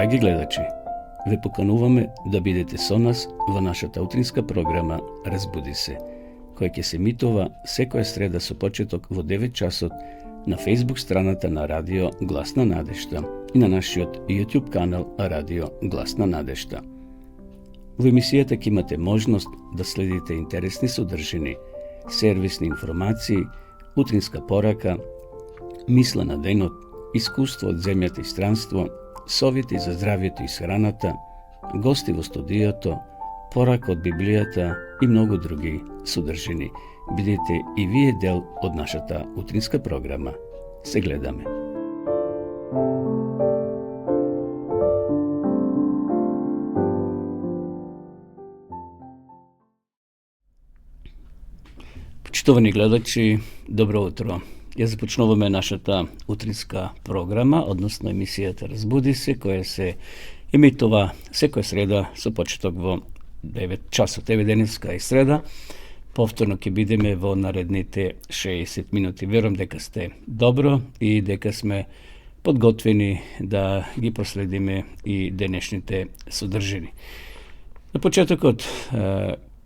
Драги гледачи, ве покануваме да бидете со нас во нашата утринска програма Разбуди се, која ќе се емитува секоја среда со почеток во 9 часот на Facebook страната на Радио Гласна надежта и на нашиот YouTube канал Радио Гласна надежта. Во емисијата ќе имате можност да следите интересни содржини, сервисни информации, утринска порака, мисла на денот, искуство од земјата и странство, совети за здравието и храната, гости во студиото, порака од Библијата и многу други содржини. Бидете и вие дел од нашата утринска програма. Се гледаме. Почитувани гледачи, добро утро. Ја започнуваме нашата утринска програма, односно емисијата Разбуди се, која се емитува секоја среда со почеток во 9 часот. Еве денеска и среда. Повторно ќе бидеме во наредните 60 минути. Верувам дека сте добро и дека сме подготвени да ги проследиме и денешните содржини. На почетокот,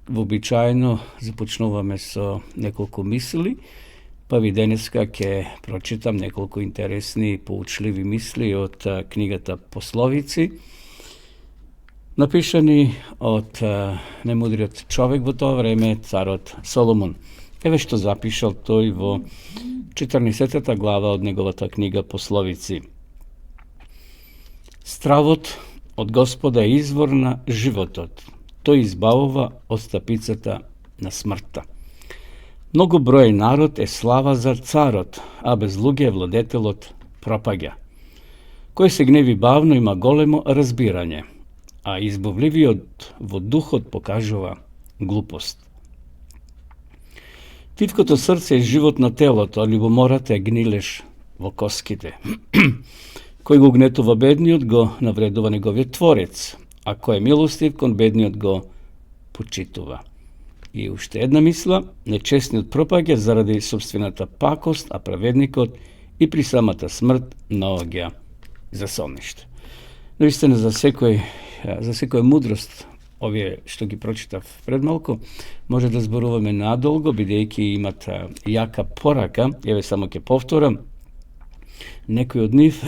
вообичаено започнуваме со неколку мисли, па ви денеска ќе прочитам неколку интересни и поучливи мисли од книгата Пословици, напишани од најмудриот човек во тоа време, царот Соломон. Еве што запишал тој во 14 глава од неговата книга Пословици. Стравот од Господа е извор на животот. Тој избавува од стапицата на смртта. Многу број народ е слава за царот, а без луѓе владетелот пропаѓа. Кој се гневи бавно има големо разбирање, а избавливиот во духот покажува глупост. Тивкото срце е живот на телото, а љубомората е гнилеш во коските. Кој го гнетува бедниот, го навредува неговиот творец, а кој е милостив кон бедниот го почитува. И уште една мисла, нечестниот пропаѓа заради собствената пакост, а праведникот и при самата смрт наоѓа за сонниште. Наистина за секоја мудрост, овие што ги прочитав пред малку, може да зборуваме надолго, бидејќи имат јака порака. Еве само ќе повторам некој од нив.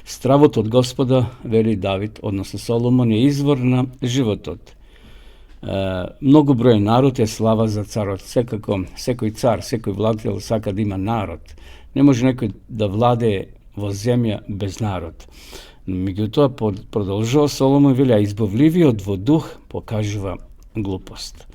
Стравот од Господа, вели Давид, односно Соломон, е извор на животот. Многу број народ е слава за царот. Секако, секој цар, секој владетел сака да има народ. Не може некој да владее во земја без народ. Меѓутоа, продолжува Соломон, вели, а избавливиот во дух покажува глупост.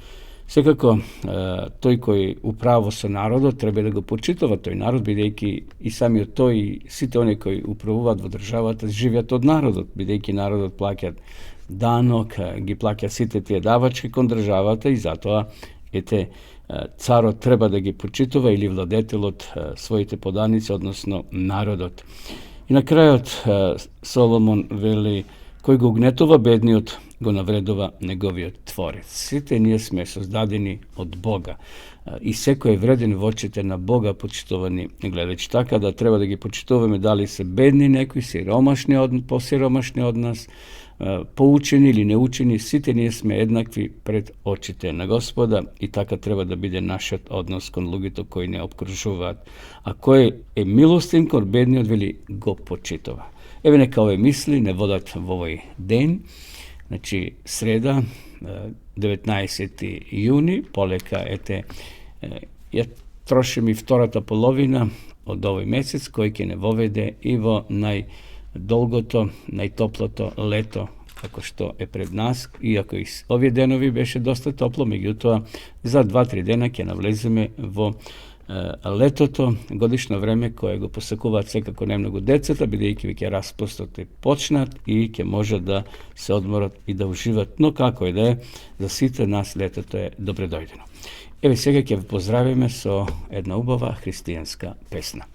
Секако, тој кој управува со народот, треба да го почитува тој народ, бидејќи и самиот тој и сите оние кои управуваат во државата живеат од народот, бидејќи народот плаќаат данок, ги плаќа сите тие давачки кон државата и затоа царот треба да ги почитува или владетелот своите поданици, односно народот. И на крајот Соломон вели, кој го гнетува бедниот, го навредува неговиот творец. Сите ние сме создадени од Бога и секој е вреден во очите на Бога, почитувани гледачи. Така да треба да ги почитуваме дали се бедни некои, посиромашни од нас, поучени или неучени, сите ние сме еднакви пред очите на Господа и така треба да биде нашиот однос кон луѓето кои не обкружуваат. А кој е милостив кон бедниот, вели, го почитува. Еве нека овие мисли не водат во овој ден, значи среда, 19 јуни, полека ја трошим и втората половина од овој месец, кој ќе не воведе и во најдолгото, најтоплото лето, како што е пред нас, иако и овие денови беше доста топло, меѓутоа за 2-3 дена ќе навлеземе во летото, годишно време кое го посекуваат секако најмногу децата, бидејќи ќе распустот почнат и ќе може да се одморат и да уживат, но како и да е, за сите нас летото е добредојдено. Еве сега ќе ве поздравиме со една убава христијанска песна.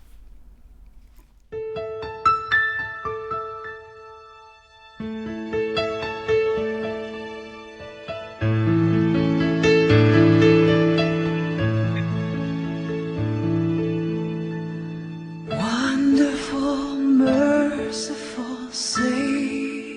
Wonderful, merciful Savior,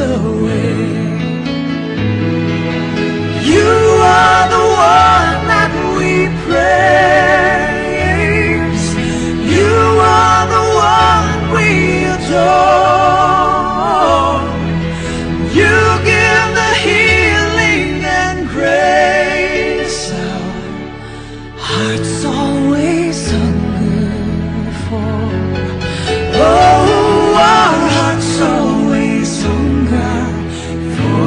the way. You are the one that we praise. You are the one we adore. You give the healing and grace. Our hearts always hunger for. Oh, our hearts always hunger for.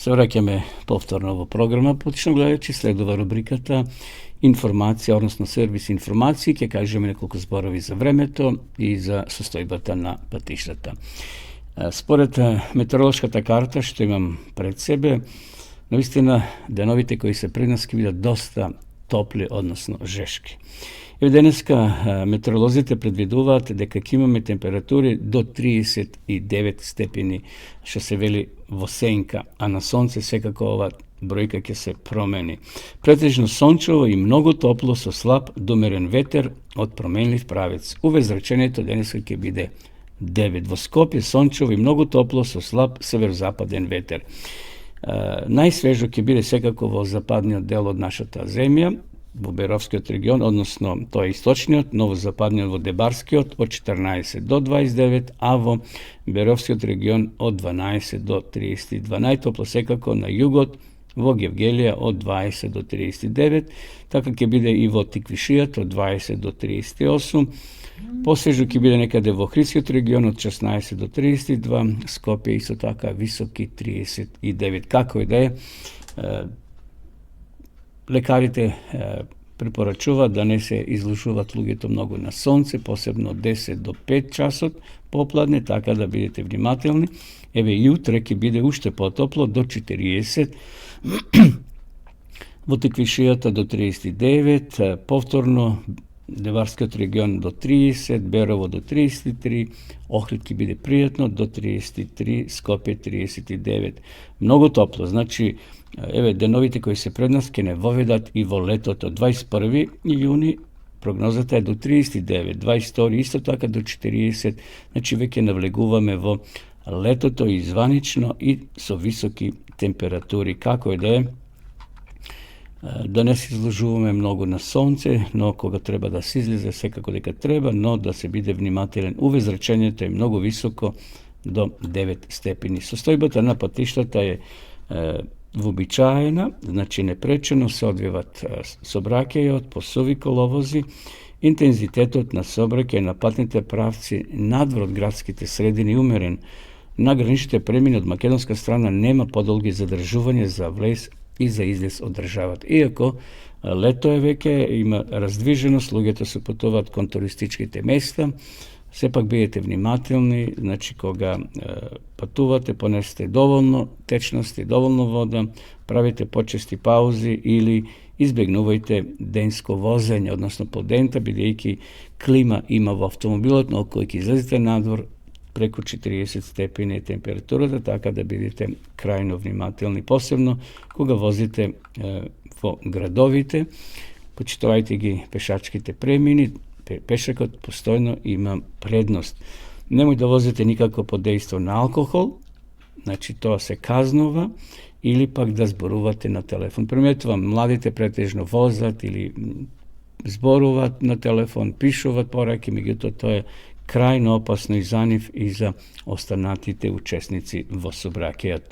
Се vraćаме повторно во програма. Потично гледајќи следува рубриката информација, односно сервис информации. Ќе кажеме неколку зборови за времето и за состојбата на патиштата. Според метеоролошката карта што имам пред себе, наистина деновите кои се пред нас ќе бидат доста топли, односно жешки. Еве денеска метеоролозите предвидуваат дека ќе имаме температури до 39 степени, што се вели во сенка, а на сонце секако ова бројка ќе се промени. Претежно сончево и многу топло со слаб до умерен ветер од променлив правец. Увезрачението денеска ќе биде 9. Во Скопје сончево и многу топло со слаб северозападен ветер. Најсвежо ќе биде секако во западниот дел од нашата земја, во Беровскиот регион, односно тоа е источниот, новозападниот во Дебарскиот од 14 до 29, а во Беровскиот регион од 12 до 32. Најтопло секако на југот, во Гевгелија од 20 до 39, така ќе биде и во Тиквишијат од 20 до 38, посвежо ќе биде некаде во Охридскиот регион од 16 до 32, Скопје исто така високи 39. Како и да е, лекарите препорачуваат да не се изложуваат луѓето многу на сонце, посебно 10 до 5 часот попладне, така да бидете внимателни. Еве и утре ќе биде уште потопло до 40, во Тиквишијата до 39, повторно Деварскиот регион до 30, Берово до 33, Охрид ќе биде пријатно до 33, Скопје 39. Многу топло, значи еве деновите кои се пред нас ќе не воведат и во летото. 21 јуни прогнозата е до 39, 22 исто така до 40, значи веќе навлегуваме во летото и званично и со високи температури. Како е да е, да не се изложуваме многу на сонце, но кога треба да се излезе секако дека треба, но да се биде внимателен. Увезрачението е многу високо до 9 степени. Состојбата на патиштата е вообичаена, значи непречено се одвиват сообраќајот по суви коловози, интензитетот на сообраќај на патните правци надвор од градските средини умерен. На граничните премини од македонска страна нема подолги задржување за влез и за излез од државата. Иако лето е веќе, има раздвиженост, луѓето се патуваат кон туристичките места, сепак бидете внимателни, значи кога патувате, понесете доволно течности, доволно вода, правите почести паузи или избегнувајте денско возење, односно по дента, бидејќи клима има во автомобилот, но кој ќе излезете надвор, преку 40 степени е температурата, така да бидете крајно внимателни, посебно кога возите во градовите, почитувајте ги пешачките премини, пешакот постојно има предност. Немој да возите никако под дејство на алкохол, значи тоа се казнува, или пак да зборувате на телефон. Приметувам, младите претежно возат или зборуваат на телефон, пишуваат пораки, меѓутоа тоа е крајно опасно и за нив и за останатите учесници во сообраќајот.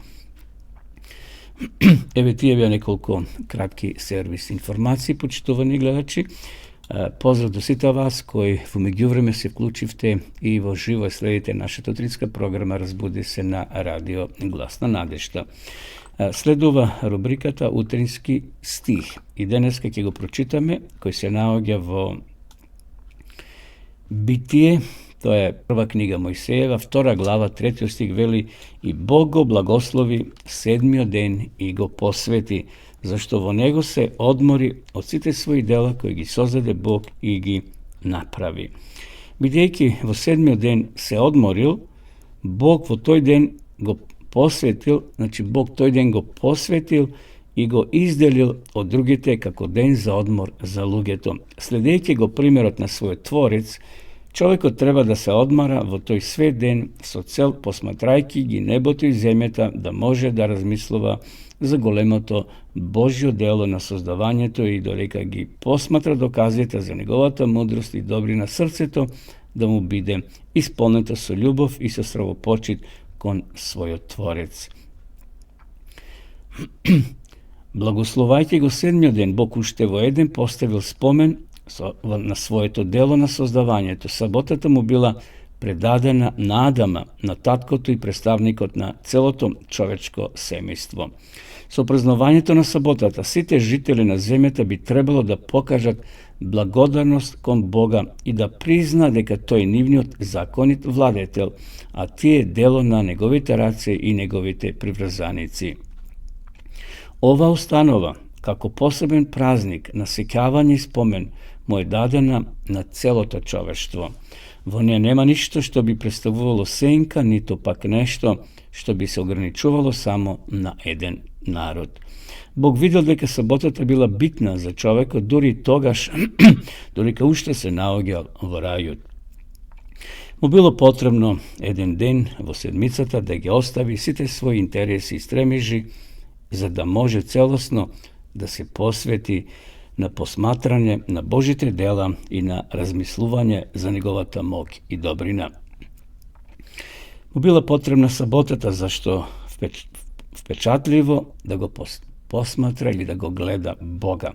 Еве тие беа неколку кратки сервис информации, почитувани гледачи. Поздрав до сите вас кои во меѓувреме се вклучивте и во живо следите нашата утринска програма Разбуди се на радио Глас на надежта. Следува рубриката Утрински стих и денеска ќе го прочитаме, кој се наоѓа во Битие To je prva knjiga Mojsejeva, 2. glava, 3. stih veli: i Bog go blagoslovi 7. den i go posveti, zašto vo nego se odmori od svite svojih dela koji gi sozade Bog i gi napravi. Bidejki vo 7. den se odmoril, Bog vo toj den go posvetil, znači Bog toj den go posvetil i go izdelil od drugite kako den za odmor za lugeto. Sledeјќи го примерот на својот Творец, човекот треба да се одмара во тој свет ден со цел, посматрајќи ги небото и земјата, да може да размислува за големото Божјо дело на создавањето и додека ги посматра доказите за неговата мудрост и добрина, срцето да му биде исполнето со љубов и со стравопочит кон својот Творец. Благословајќи го 7. ден, Бог уште во еден поставил спомен на своето дело на создавањето. Саботата му била предадена на Адама, на таткото и представникот на целото човечко семејство. Со празнувањето на саботата, сите жители на земјата би требало да покажат благодарност кон Бога и да призна дека тој нивниот законит владетел, а тие дело на неговите раце и неговите приврзаници. Ова установа, како посебен празник на сеќавање и спомен, му е дадена на целото човештво. Во неја нема ништо што би представувало сенка, ниту пак нешто што би се ограничувало само на еден народ. Бог видел дека саботата била битна за човекот, дури тогаш, додека уште се наоѓал во рајот. Му било потребно еден ден во седмицата да ги остави сите своји интереси и стремежи, за да може целосно да се посвети на посматрање на Божите дела и на размислување за неговата моќ и добрина. Му била потребна саботата, зашто впечатливо да го посматра или да го гледа Бога.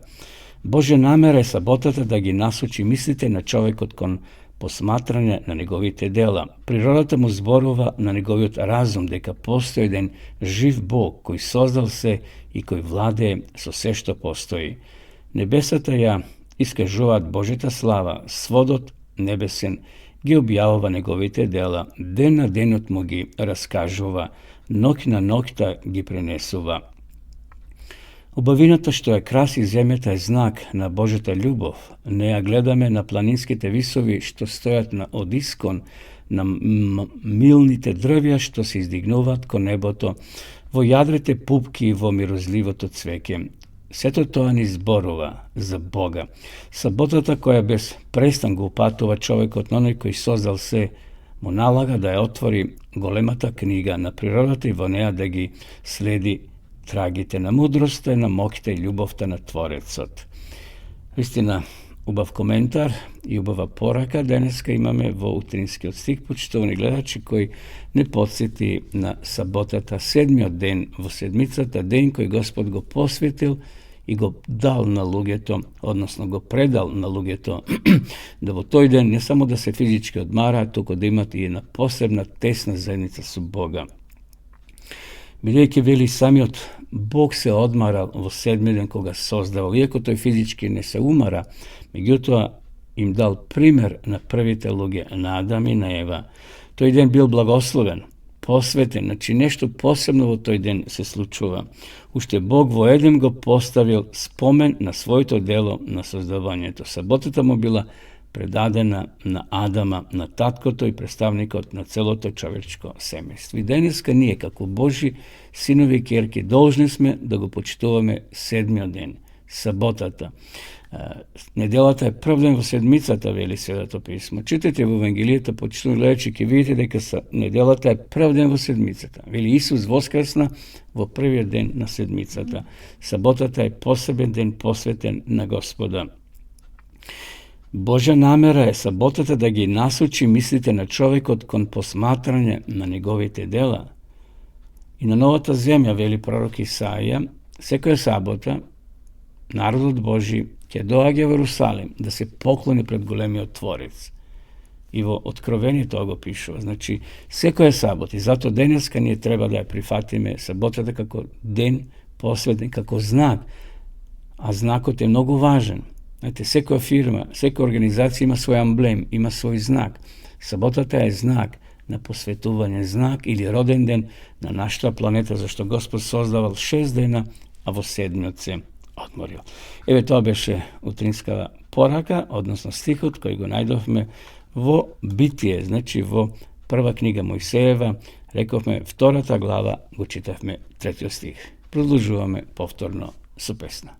Божја намера е саботата да ги насочи мислите на човекот кон посматрање на неговите дела. Природата му зборува на неговиот разум дека постои еден жив Бог кој создал се и кој владее со се што постои. Небесата ја искажуваат Божјата слава, сводот небесен ги објавува неговите дела, ден на денот му ги раскажува, ноќ на ноќта ги пренесува. Убавината што ја краси земјата е знак на Божјата љубов. Не ја гледаме на планинските висови што стојат од искон, на милните дрвја што се издигнуваат кон небото, во јадрите пупки и во мирозливото цвеќе. Сето тоа ни зборува за Бога. Саботата која без престан го упатува човекот на оној кој создал се, му налага да ја отвори големата книга на природата и во неа да ги следи трагите на мудроста, на моќта и љубовта на Творецот. Вистина, убав коментар и убава порака денеска имаме во утринскиот стих, почитувани гледачи, кој не подсети на саботата, 7. ден во седмицата, ден кој Господ го посветил и го дал на луѓето, односно го предал на луѓето, да во тој ден не само да се физички одмараат, туку да имат и една посебна тесна заедница со Бога. Бидејќи вели самиот Бог се одмарал во 7. ден кога создавал, иако тој физички не се умара, меѓутоа им дал пример на првите луѓе, на Адам и на Ева. Тој ден бил благословен, посветен, значи нешто посебно во тој ден се случува. Уште Бог во еден го поставил спомен на своето дело на создавањето. Саботата му била предадена на Адама, на таткото и представникот на целото човечко семејство. И денеска ние, како Божи синови и ќерки, должни сме да го почитуваме 7. ден, саботата. Неделата е прв ден во седмицата, вели Светото писмо. Читате во Евангелијата, почитувани гледачи, ќе видите дека неделата е прв ден во седмицата. Вели Исус воскресна во првиот ден на седмицата. Саботата е посебен ден посветен на Господа. Божја намера е саботата да ги насочи мислите на човекот кон посматрање на неговите дела. И на новата земја, вели пророк Исаија, секоја сабота народот Божи ќе доаѓа во Ерусалим да се поклони пред големиот Творец. И во Откровение тоа го пишува. Значи, секоја сабота, и зато денеска ние треба да ја прифатиме саботата како ден посветен, како знак. А знакот е многу важен. Знаете, секоја фирма, секоја организација има свој амблем, има свој знак. Саботата е знак на посветување, знак или роден ден на нашата планета, зашто Господ создавал 6 дена, а во 7-миот се одморил. Еве, тоа беше утринскава порака, односно стихот кој го најдовме во Битие, значи во прва книга Мојсеева, рековме втората глава, го читавме 3 стих. Продолжуваме повторно со песна.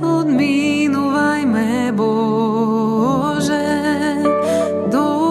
Odminuvaj me, Bože, do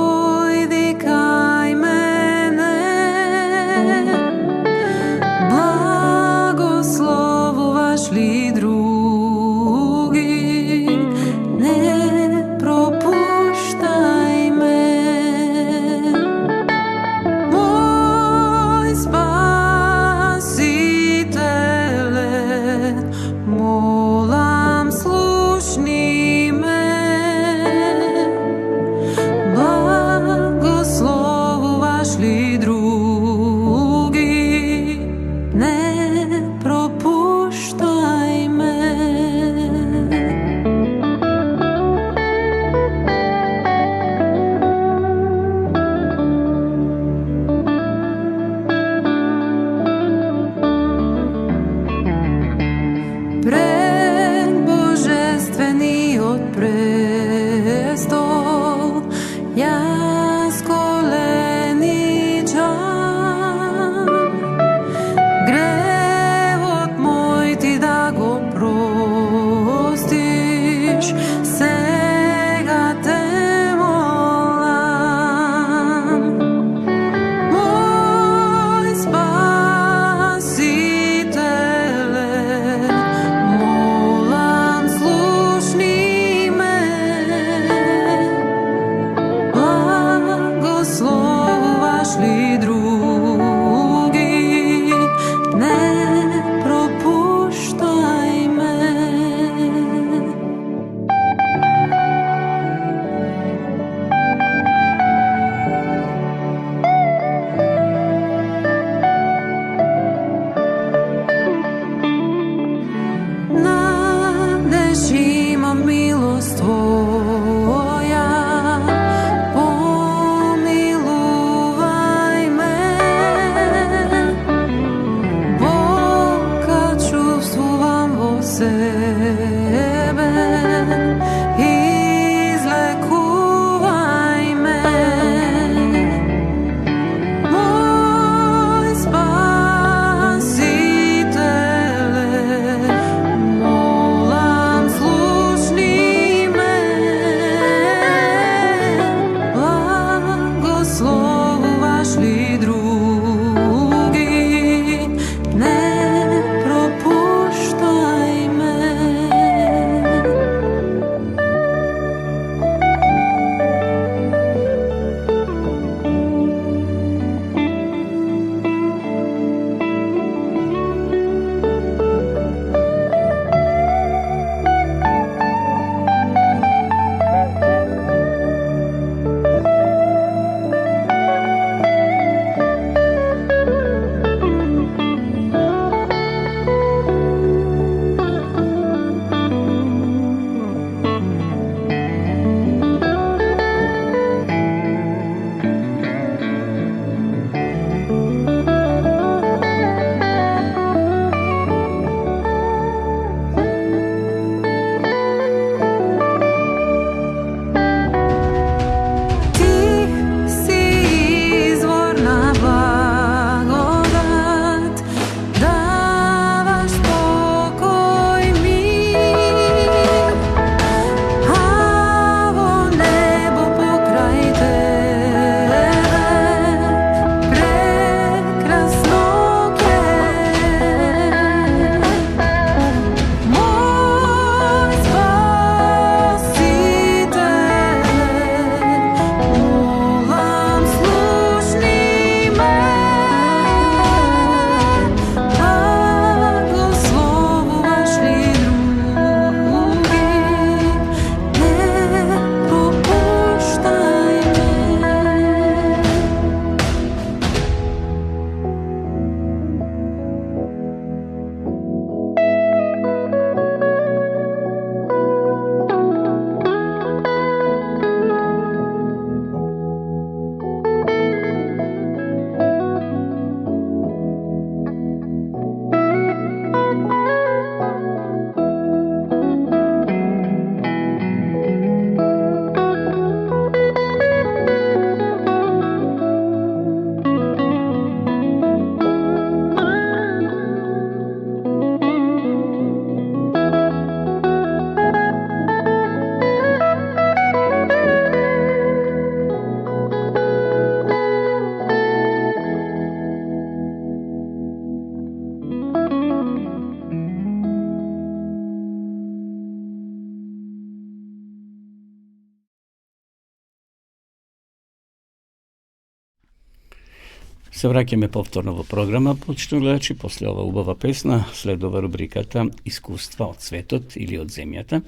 Се враќаме повторно во програма, почитувани гледачи, после ова убава песна следува рубриката Искуства од светот или од земјата.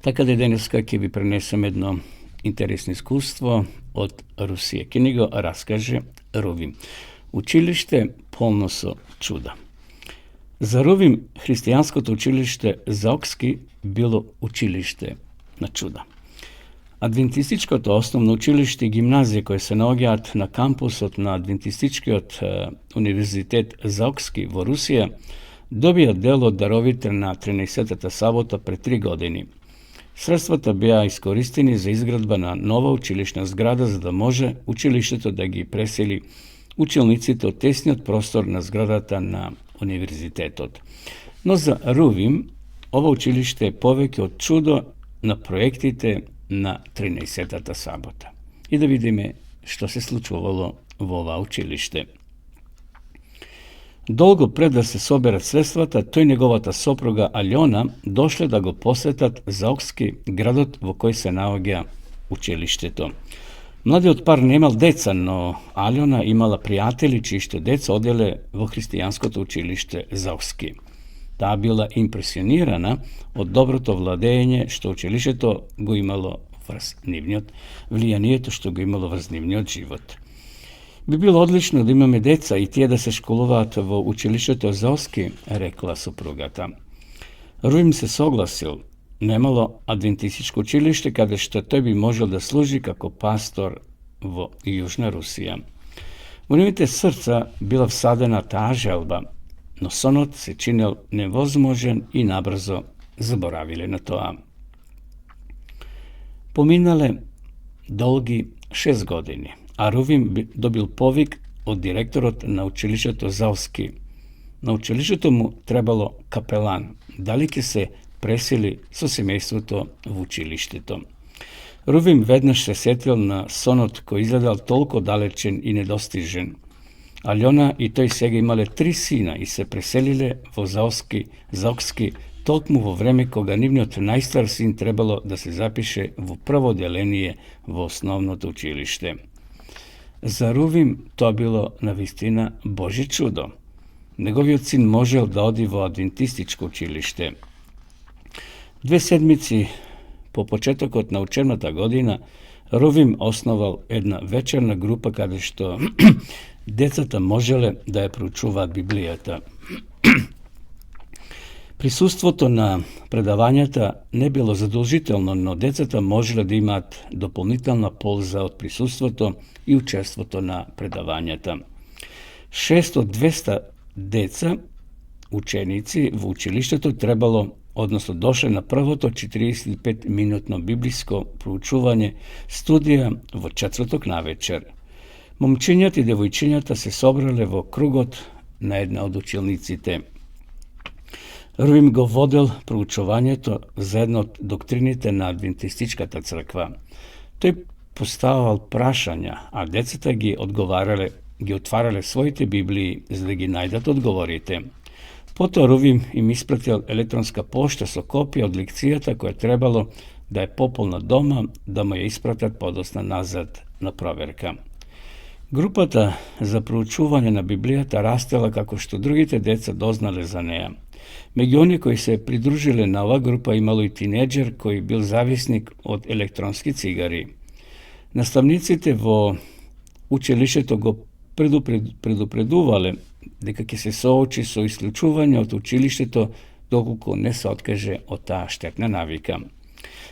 Така да денеска ќе ви пренесем едно интересно искуство од Русија. Ке ни го раскаже Рувим. Училиште полно со чуда. За Рувим христијанското училиште Заокски било училиште на чуда. Адвентистичкото основно училиште и гимназија кои се наоѓаат на кампусот на Адвентистичкиот универзитет Заокски во Русија добија дел од даровите на 13-та сабота пред 3 години. Средствата беа искористени за изградба на нова училишна зграда за да може училиштето да ги пресели учениците од тесниот простор на зградата на универзитетот. Но за Рувим ова училиште е повеќе од чудо на проектите на 13-та сабота. И да видиме што се случувало во ова училиште. Долго пред да се соберат средствата, тој и неговата сопруга Алјона дошле да го посетат Заокски, градот во кој се наоѓа училиштето. Младиот пар немал деца, но Алјона имала пријатели чиите деца оделе во христијанското училиште Заокски. Таа била импресионирана од доброто владење што училиштето го имало врз нивниот, влијанието што го имало врз нивниот живот. Би било одлично да имаме деца и тие да се школуваат во училиштето Заокски, рекла сопругата. Рувим се согласил. Немало адвентистичко училиште каде што тој би можел да служи како пастор во Јужна Русија. Во нивните срца била всадена таа желба, но сонот се чинел невозможен и набрзо заборавиле на тоа. Поминале долги 6 години, а Рувим добил повик од директорот на училиштето Заокски. На училиштето му требало капелан, дали ќе се пресели со семејството во училиштето. Рувим веднаш се сетил на сонот кој изгледал толку далечен и недостижен. Алјона и тој сега имале 3 сина и се преселиле во Заокски толкму во време кога нивниот најстар син требало да се запише во прво деление во основното училиште. За Рувим тоа било навистина Божје чудо. Неговиот син можел да оди во адвентистичко училиште. 2 седмици по почетокот на учебната година Рувим основал една вечерна група каде што децата можеле да ја проучуваат Библијата. Присуството на предавањата не било задолжително, но децата можеле да имаат дополнителна полза од присуството и учеството на предавањата. 6 од 200 деца, ученици во училиштето требало, односно дошле на првото 45-минутно библиско проучување студија во четврток навечер. Момчињата и девојчињата се собрале во кругот на една од училниците. Рувим го водел проучувањето за една од доктрините на адвентистичката црква. Тој поставал прашања, а децата ги отварале своите библии за да ги најдат одговорите. Потоа Рувим им испратил електронска пошта со копија од лекцијата која требало да е пополна дома, да му ја испратат подосна назад на проверка. Групата за проучување на Библијата растела како што другите деца дознале за неа. Меѓу оние кои се придружиле на оваа група имало и тинеџер кој бил зависник од електронски цигари. Наставниците во училиштето го предупредувале дека ќе се соочи со исклучување од училиштето доколку не се откаже од таа штетна навика.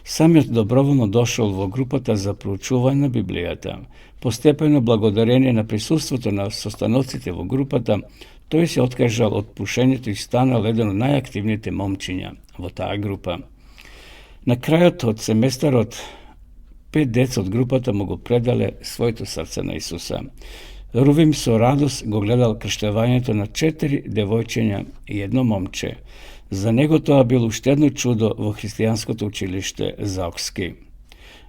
Самиот доброволно дошол во групата за проучување на Библијата. Постепено, благодарение на присуството на состаноците во групата, тој се откажал од пушењето и станал еден од најактивните момчиња во таа група. На крајот од семестарот, 5 деца од групата му го предале своето срце на Исуса. Рувим со радост го гледал крштевањето на 4 девојчиња и едно момче. За него тоа било уште едно чудо во христијанското училиште Заокски.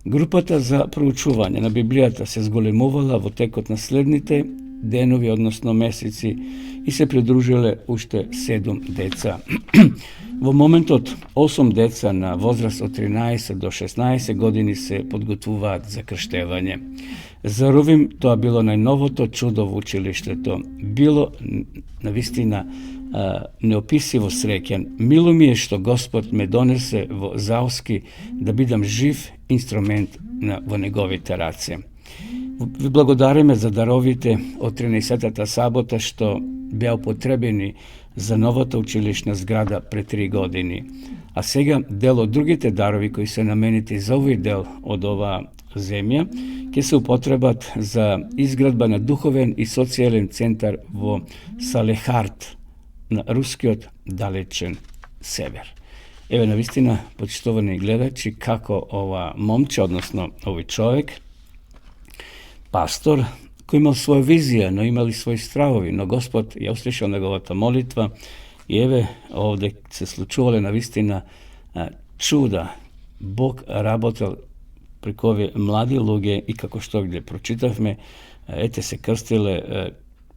Групата за проучување на Библијата се зголемувала во текот на следните денови, односно месеци, и се придружиле уште 7 деца. Во моментот 8 деца на возраст од 13 до 16 години се подготвуваат за крштевање. За Рувим тоа било најновото чудо во училиштето. Било навистина неописиво среќен. Мило ми е што Господ ме донесе во Заоски да бидам жив инструмент во неговите раце. Ви благодариме за даровите од 13-та сабота што беа употребени за новата училишна зграда пред 3 години. А сега дел од другите дарови кои се наменети за овој дел од оваа земја ќе се употребат за изградба на духовен и социјален центар во Салехард на рускиот далечен север. Еве навистина, почитувани гледачи, како ова момче, односно овој човек, пастор, кој имал своја визија, но имали своји стравови, но Господ ја услишал неговата молитва и еве овде се случувале навистина чуда. Бог работел преку овие млади луѓе и како што где прочитавме, ете се крстиле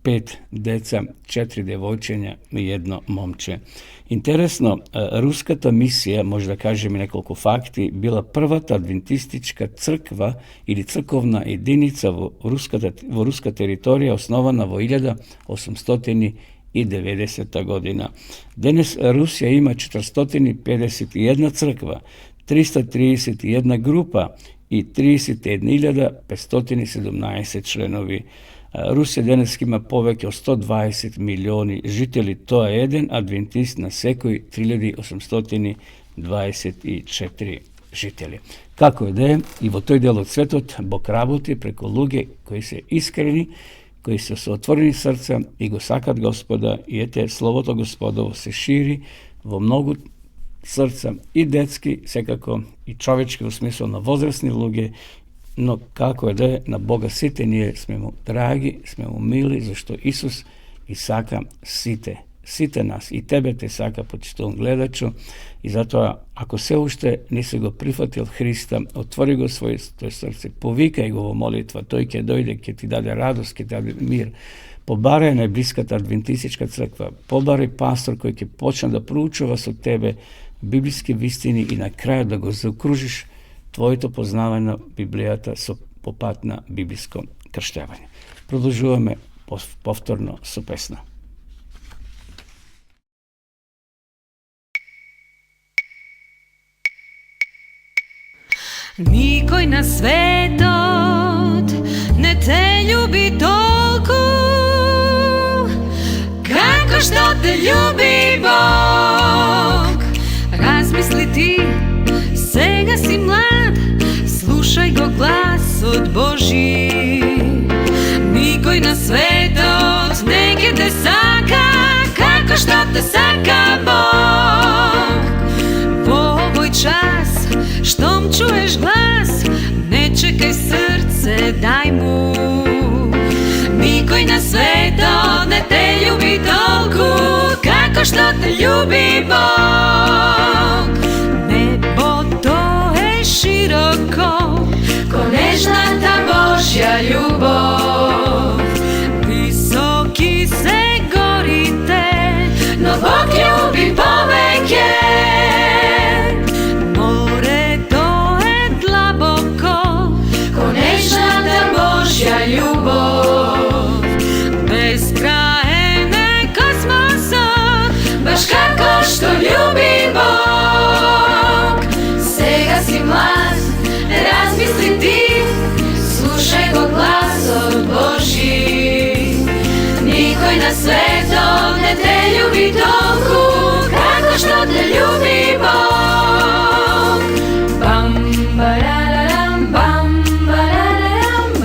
5 деца, 4 девојчиња и 1 момче. Интересно, руската мисија, може да кажеме неколку факти, била првата адвентистичка црква или црковна единица во руска територија, основана во 1890 година. Денес Русија има 451 црква, 331 група и 31.517 членови. Русија денес има повеќе од 120 милиони жители, тоа е еден адвентист на секои 3824 жители. Како е да е, и во тој дел од светот Бог работи преку луѓе кои се искрени, кои се со отворени срца и го сакат Господа, и ете Словото Господово се шири во многу срца и детски, секако и човечки во смисол на возрастни луѓе, но како е да е, на Бога сите ние сме му драги, сме му мили, зашто Исус и сака сите нас, и тебе те сака, почитуван гледачу, и затоа, ако се уште не си го прифатил Христа, отвори го своје срце, повикај го во молитва, тој ќе дојде, ќе ти даде радост, ќе ти даде мир. Побарај најблиската адвентистичка црква, побарај пастор кој ќе почне да проучува со тебе библиски вистини и на крај да го заокружиш твоето познавање на Библијата по пат на библиско крштевање. Продолжуваме повторно со песна. Никој на светот не те љуби толку како што те љуби Бог. Размисли ти, сега си млад, слушај го гласот Божи. Никој на светот не ќе те сака како што те сака Бог. Во овој час, штом чуеш глас, не чекај срце, дај му. Никој на светот не те љуби толку како што те љуби Бог. Небото е широко, ко нежната Божја љубов. Високи се горите, но Бог љуби повеќе. Божја љубов, безкраен е космосот, баш како што љуби Бог. Сега си млад, размисли ти, слушај го гласот Божи. Никој на светот не те љуби толку како што те љуби Бог. Бам, барарарам, бам,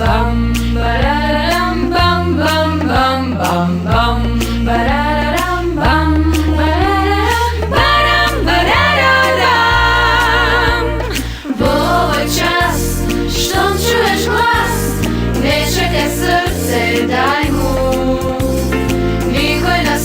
bam bararam bam bam bam bam bam bararam bam bararam bararam. Во овој час, штом чуеш глас, не чекај срце, дај му. Никој на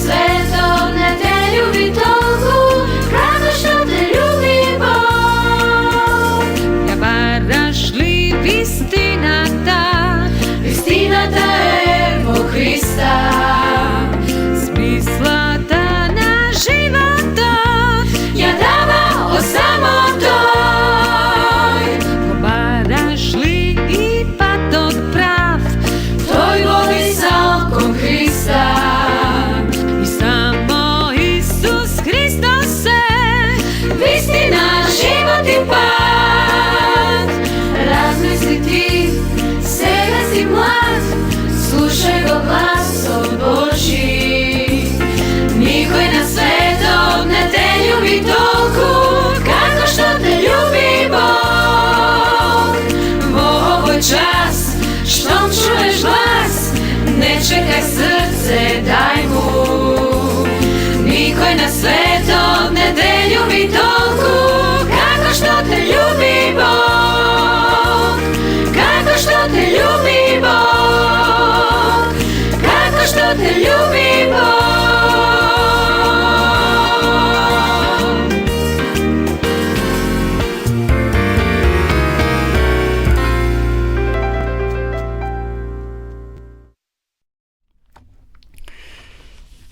Tvoj na svetom nedelju mi tolku, kako što te ljubi Bog, kako što te ljubi Bog, kako što te ljubi Bog.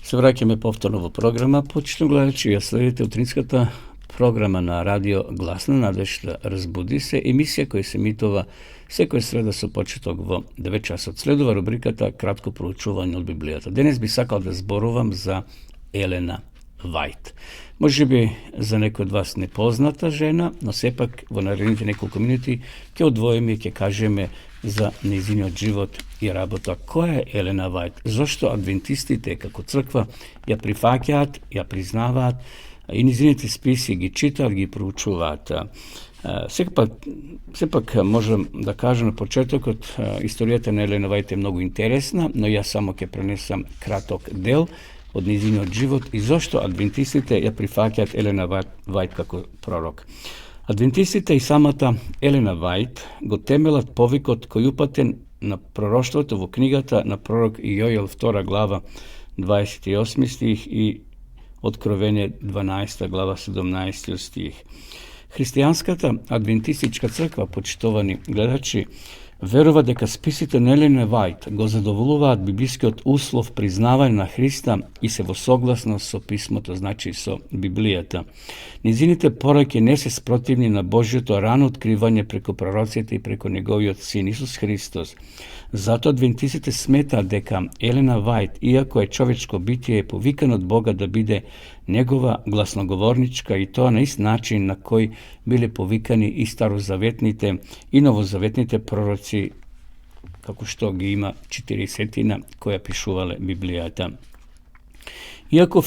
Се враќаме повторно во програма. Почитно гледачи, ја следите утринската програма на радио Гласна надежда разбуди се, емисија која се емитува секоја среда со почеток во 9 часот. Следува рубриката Кратко проучување од Библијата. Денес би сакал да зборувам за Елена Вајт. Може би за некој од вас непозната жена, но сепак во наредните неколку минути ќе одвоиме и ќе кажеме за нејзиниот живот и работа. Која е Елена Вајт? Зошто адвентистите како црква ја прифаќаат, ја признаваат и нејзините списи ги читаат, ги проучуваат. Сепак можам да кажам на почетокот, историјата на Елена Вајт е многу интересна, но јас само ќе пренесам краток дел од нејзиниот живот и зошто адвентистите ја прифаќаат Елена Вајт како пророк. Адвентистите и самата Елена Вајт го темелат повикот кој упатен на пророштвото во книгата на пророк Јоел 2 глава 28 стих и Откровение 12 глава 17 стих. Христијанската адвентистичка црква, почитувани гледачи, верува дека списите на Елена Вајт го задоволуваат библискиот услов признавање на Христа и се во согласност со писмото, значи со Библијата. Низините пораки не се спротивни на Божјото рано откривање преку пророците и преку неговиот син Исус Христос. Зато адвентистите сметаат дека Елена Вајт, иако е човечко битие, е повикан од Бога да биде негова гласноговорничка и тоа на ист начин на кој биле повикани и старозаветните и новозаветните пророци, како што ги има 40 која пишувале Библијата. Иако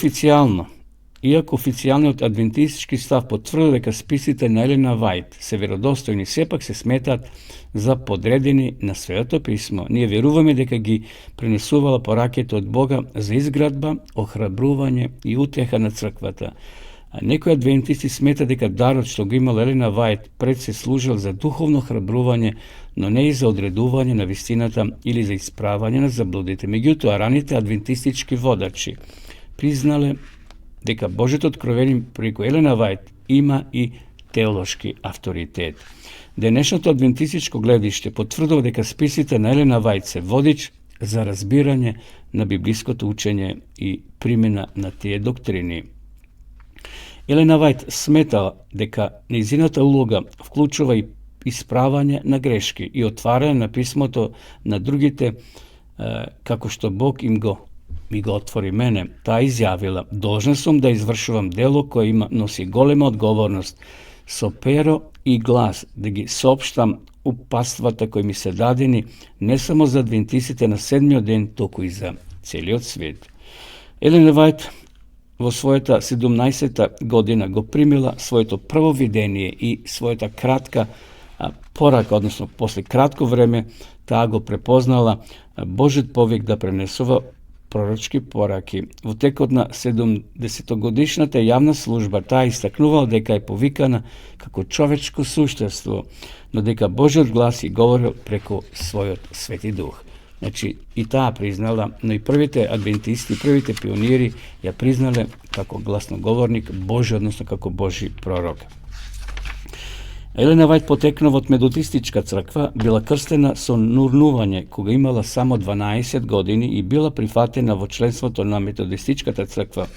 официјалниот адвентистички став потврди дека списите на Елена Вајт се веродостојни, сепак се сметаат за подредени на Светото писмо. Ние веруваме дека ги пренесувала пораките од Бога за изградба, охрабрување и утеха на црквата. Некои адвентисти смета дека дарот што го имал Елена Вајт пред се служил за духовно храбрување, но не и за одредување на вистината или за исправање на заблудите. Меѓутоа, раните адвентистички водачи признале дека Божјото откровение преку Елена Вајт има и теолошки авторитет. Денешното адвентистичко гледиште потврдува дека списите на Елена Вајт се водич за разбирање на библиското учење и примена на тие доктрини. Елена Вајт сметала дека нејзината улога вклучува и исправање на грешки и отварање на писмото на другите, како што Бог ми го отвори мене. Таа изјавила: должна сум да извршувам дело кое носи голема одговорност, со перо и глас да ги соопштам упатствата кои ми се дадени не само за адвентистите на седмиот ден, току и за целиот свет. Елена Вајт во својата 17-та година го примила своето прво видение и својата кратка порака, односно после кратко време, таа го препознала Божјиот повик да пренесува пророчки пораки. Во текот на 70-годишната јавна служба таа истакнувала дека е повикана како човечко суштество, но дека Божјиот глас и говорил преку својот Свети Дух. Значи, и таа признала, но и првите адвентисти, првите пионири ја признале како гласноговорник Божи, односно како Божи пророк. Елена Вајт потекнува од методистичка црква, била крстена со нурнување кога имала само 12 години и била прифатена во членството на методистичката црква.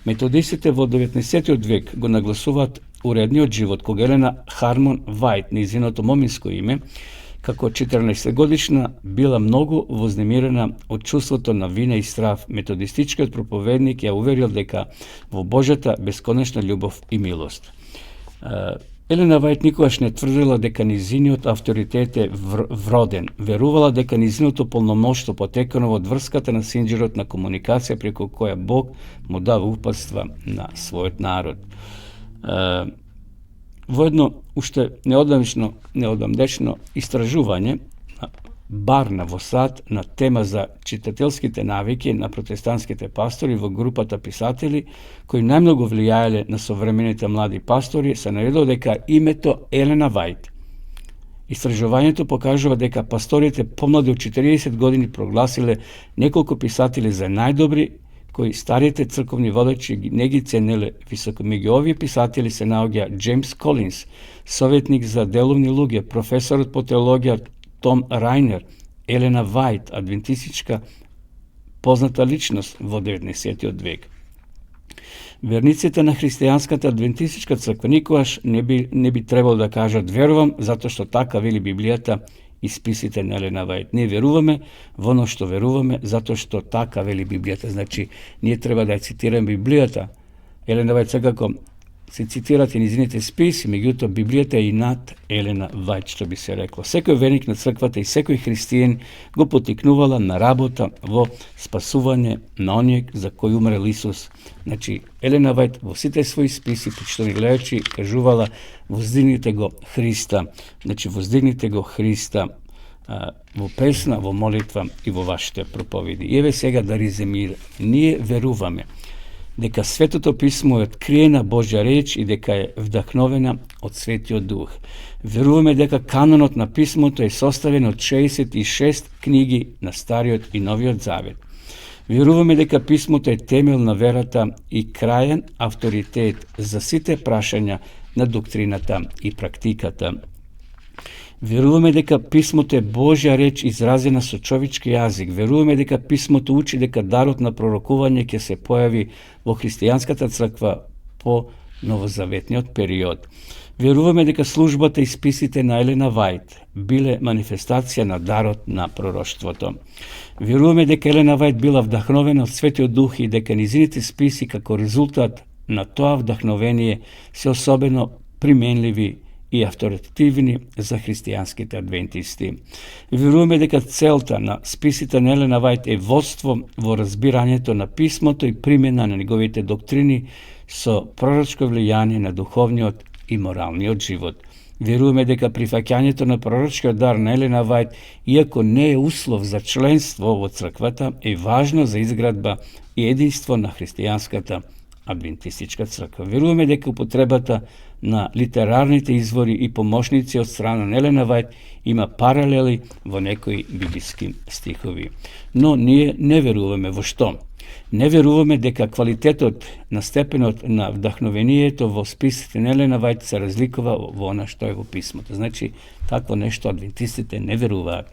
Методистите во 19 век го нагласуваат уредниот живот, кога Елена Хармон Вајт, нејзиното моминско име, како 14 годишна била многу вознемирена од чувството на вина и страв. Методистичкиот проповедник ја уверил дека во Божјата бесконечна љубов и милост. Елена Вајт никогаш не тврдила дека низиниот авторитет е вроден. Верувала дека низиното полномоштво потекано од врската на синџирот на комуникација преку која Бог му дава упатства на својот народ. Во едно уште неодамдешно истражување барна во сад на тема за читателските навики на протестантските пастори во групата писатели кои најмногу влијаеле на современите млади пастори, се наведува дека името Елена Вајт. Истражувањето покажува дека пасторите помлади од 40 години прогласиле неколку писатели за најдобри, кои старите црковни водачи не ги ценеле високо. Меѓу овие писатели се наоѓа Джеймс Колинс, советник за деловни луѓе, професорот по теологија Том Рајнер, Елена Вајт, адвентистичка позната личност во 19. век. Верниците на христијанската адвентистичка црква никогаш не би требало да кажат верувам, затоа што така вели Библијата и списите на Елена Вајт. Не веруваме во оно што веруваме, затоа што така вели Библијата. Значи, ние треба да ја цитираме Библијата. Елена Вајт секако се цитират и низините списи, меѓутоа Библијата е и над Елена Вајт, што би се рекло. Секој верник на црквата и секој христијан го потикнувала на работа во спасување на оние за кој умрел Исус. Значи, Елена Вајт во сите своји списи, почитани гледачи, кажувала воздигнете го Христа. Значи, воздигнете го Христа во песна, во молитва и во вашите проповеди. И еве сега да резимираме. Ние веруваме дека Светото Писмо е откриена Божја реч и дека е вдахновена од Светиот Дух. Веруваме дека канонот на Писмото е составен од 66 книги на Стариот и Новиот Завет. Веруваме дека Писмото е темел на верата и крајен авторитет за сите прашања на доктрината и практиката. Веруваме дека Писмото е Божја реч изразена со човечки јазик. Веруваме дека Писмото учи дека дарот на пророкување ќе се појави во христијанската црква по новозаветниот период. Веруваме дека службата и списите на Елена Вајт биле манифестација на дарот на пророштвото. Веруваме дека Елена Вајт била вдахновена од Светиот Дух и дека низините списи како резултат на тоа вдахновение се особено применливи и авторитивни за христијанските адвентисти. Веруваме дека целта на списите на Елена Вајт е водство во разбирањето на Писмото и примена на неговите доктрини со пророчко влијание на духовниот и моралниот живот. Веруваме дека прифаќањето на пророчкиот дар на Елена Вајт, иако не е услов за членство во црквата, е важно за изградба и единство на христијанската адвентистичка црква. Веруваме дека употребата на литерарните извори и помошници од страна на Елена Вајт има паралели во некои библиски стихови. Но ние не веруваме во што? Не веруваме дека квалитетот на степенот на вдахновението во списите на Елена Вајт се разликува во она што е во Писмото. Значи, такво нешто адвентистите не веруваат.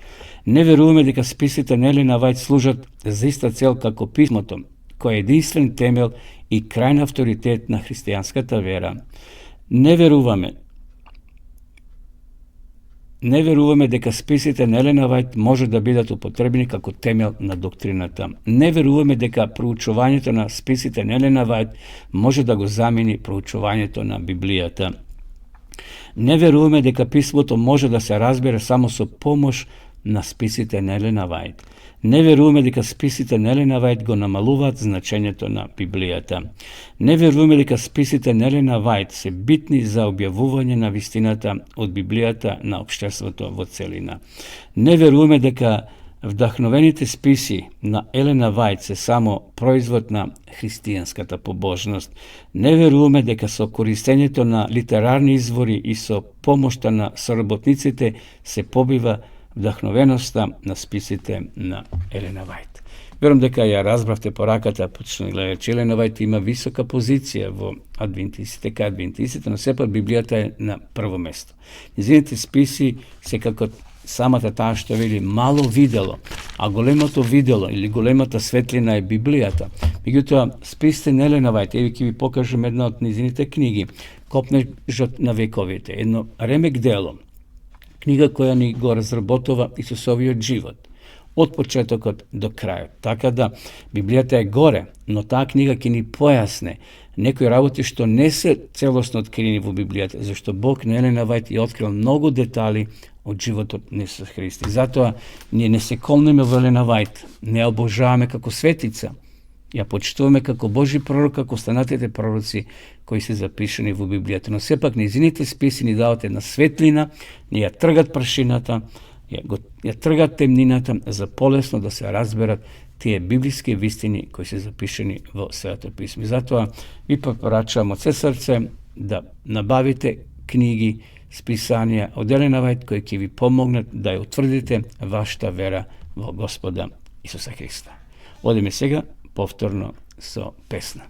Не веруваме дека списите на Елена Вајт служат за иста цел како Писмото, кој е единствен темел и крајен авторитет на христијанската вера. Не веруваме дека списите на Елена Вајт може да бидат употребени како темел на доктрината. Не веруваме дека проучувањето на списите на Елена Вајт може да го замени проучувањето на Библијата. Не веруваме дека Писмото може да се разбере само со помош на списите на Елена Вајт. Не веруваме дека списите на Елена Вајт го намалуваат значењето на Библијата. Не веруваме дека списите на Елена Вајт се битни за објавување на вистината од Библијата на општеството во целина. Не веруваме дека вдахновените списи на Елена Вајт се само производ на христијанската побожност. Не веруваме дека со користењето на литерарни извори и со помошта на соработниците се побива вдахновеноста на списите на Елена Вајт. Верувам дека ја разбравте пораката, почнали гледачи. Елена Вајт има висока позиција во адвентистите, но сепак Библијата е на прво место. Низините списи се како самата таа што вели мало видело, а големото видело или големата светлина е Библијата. Меѓутоа, списите на Елена Вајт, еве ќе ви покажам една од низините книги, Копнежот на вековите, едно ремек дело, книга која ни го разработува Исусовиот живот, од почетокот до крајот. Така да, Библијата е горе, но таа книга ќе ни појасне некои работи што не се целосно откриени во Библијата, зашто Бог на Елена Вајт ја открил многу детали од животот на Исус Христос. Затоа ние не се колнеме во Елена Вајт, не ја обожаваме како светица, ја почитуваме како Божи пророк, како останатите пророци кои се запишани во Библијата. Но сепак низините списи ни дават една светлина, ни ја тргат прашината ја тргат темнината за полесно да се разберат тие библиски вистини кои се запишени во Светото писмо. Затоа ви препорачувам од се срце да набавите книги, списанија од Елена Вајт кои ќе ви помогнат да ја утврдите вашата вера во Господа Исуса Христа. Одиме сега повторно со песна.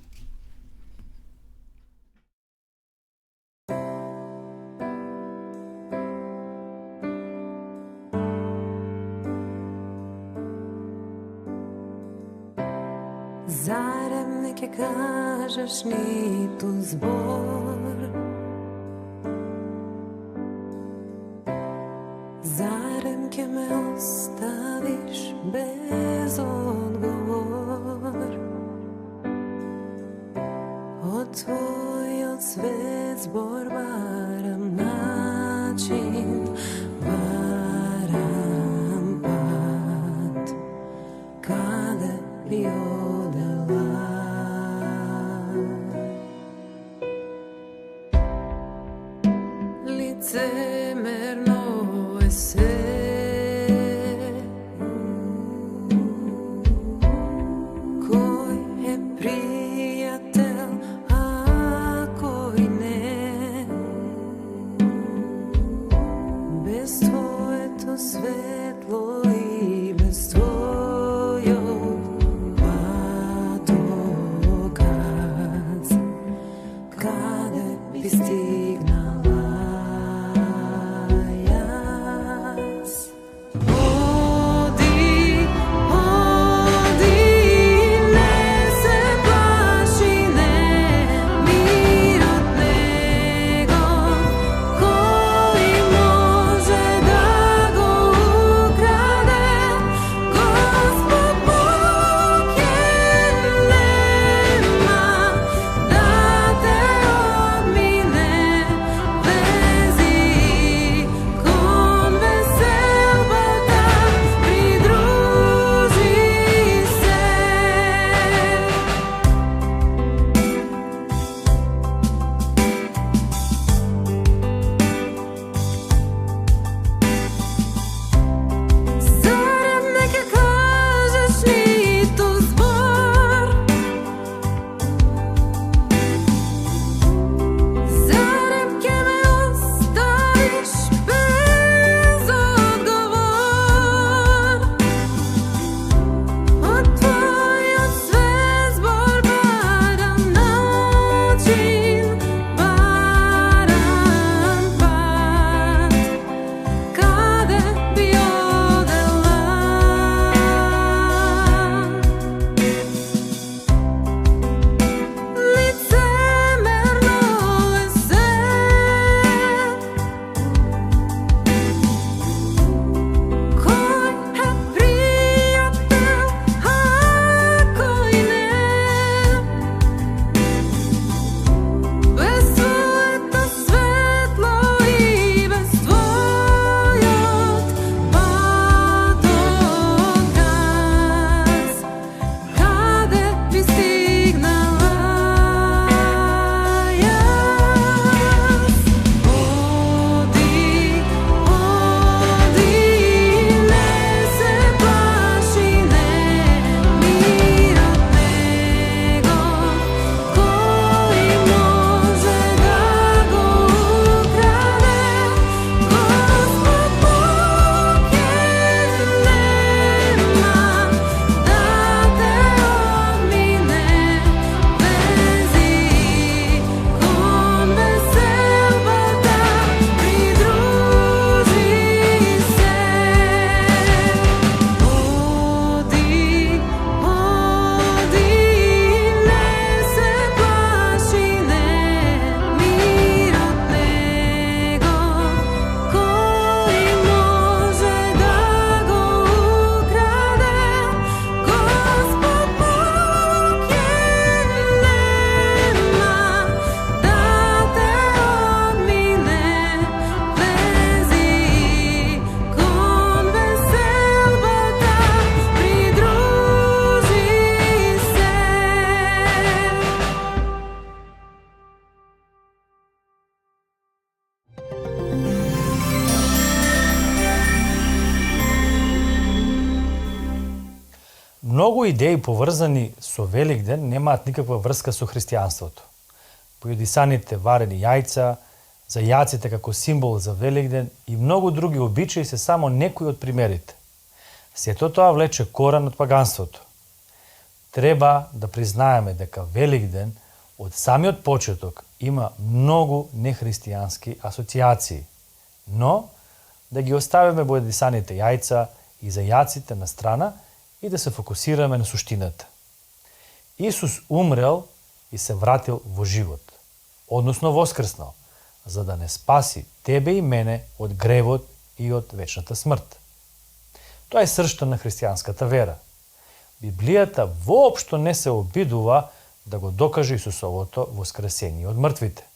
Зарем не ќе кажеш ниту збор, зарем ќе ме оставиш без одговор. Од твојот свет збор барам начин, барам пат, каде би лицемерно е се, кој е пријател, а кој не. Без твоето светло и без твојот патоказ, каде би стигнала? Многу идеи поврзани со Великден немаат никаква врска со христијанството. Појадисаните варени јајца, зајаците како символ за Великден и многу други обичаи се само некои од примерите. Сето тоа влече корен од паганството. Треба да признаеме дека Великден од самиот почеток има многу нехристијански асоциации, но да ги оставиме бојадисаните јајца и зајаците на страна и да се фокусираме на суштината. Исус умрел и се вратил во живот, односно воскреснал, за да не спаси тебе и мене од гревот и од вечната смрт. Тоа е сршта на христијанската вера. Библијата воопшто не се обидува да го докаже Исусовото воскресение од мртвите.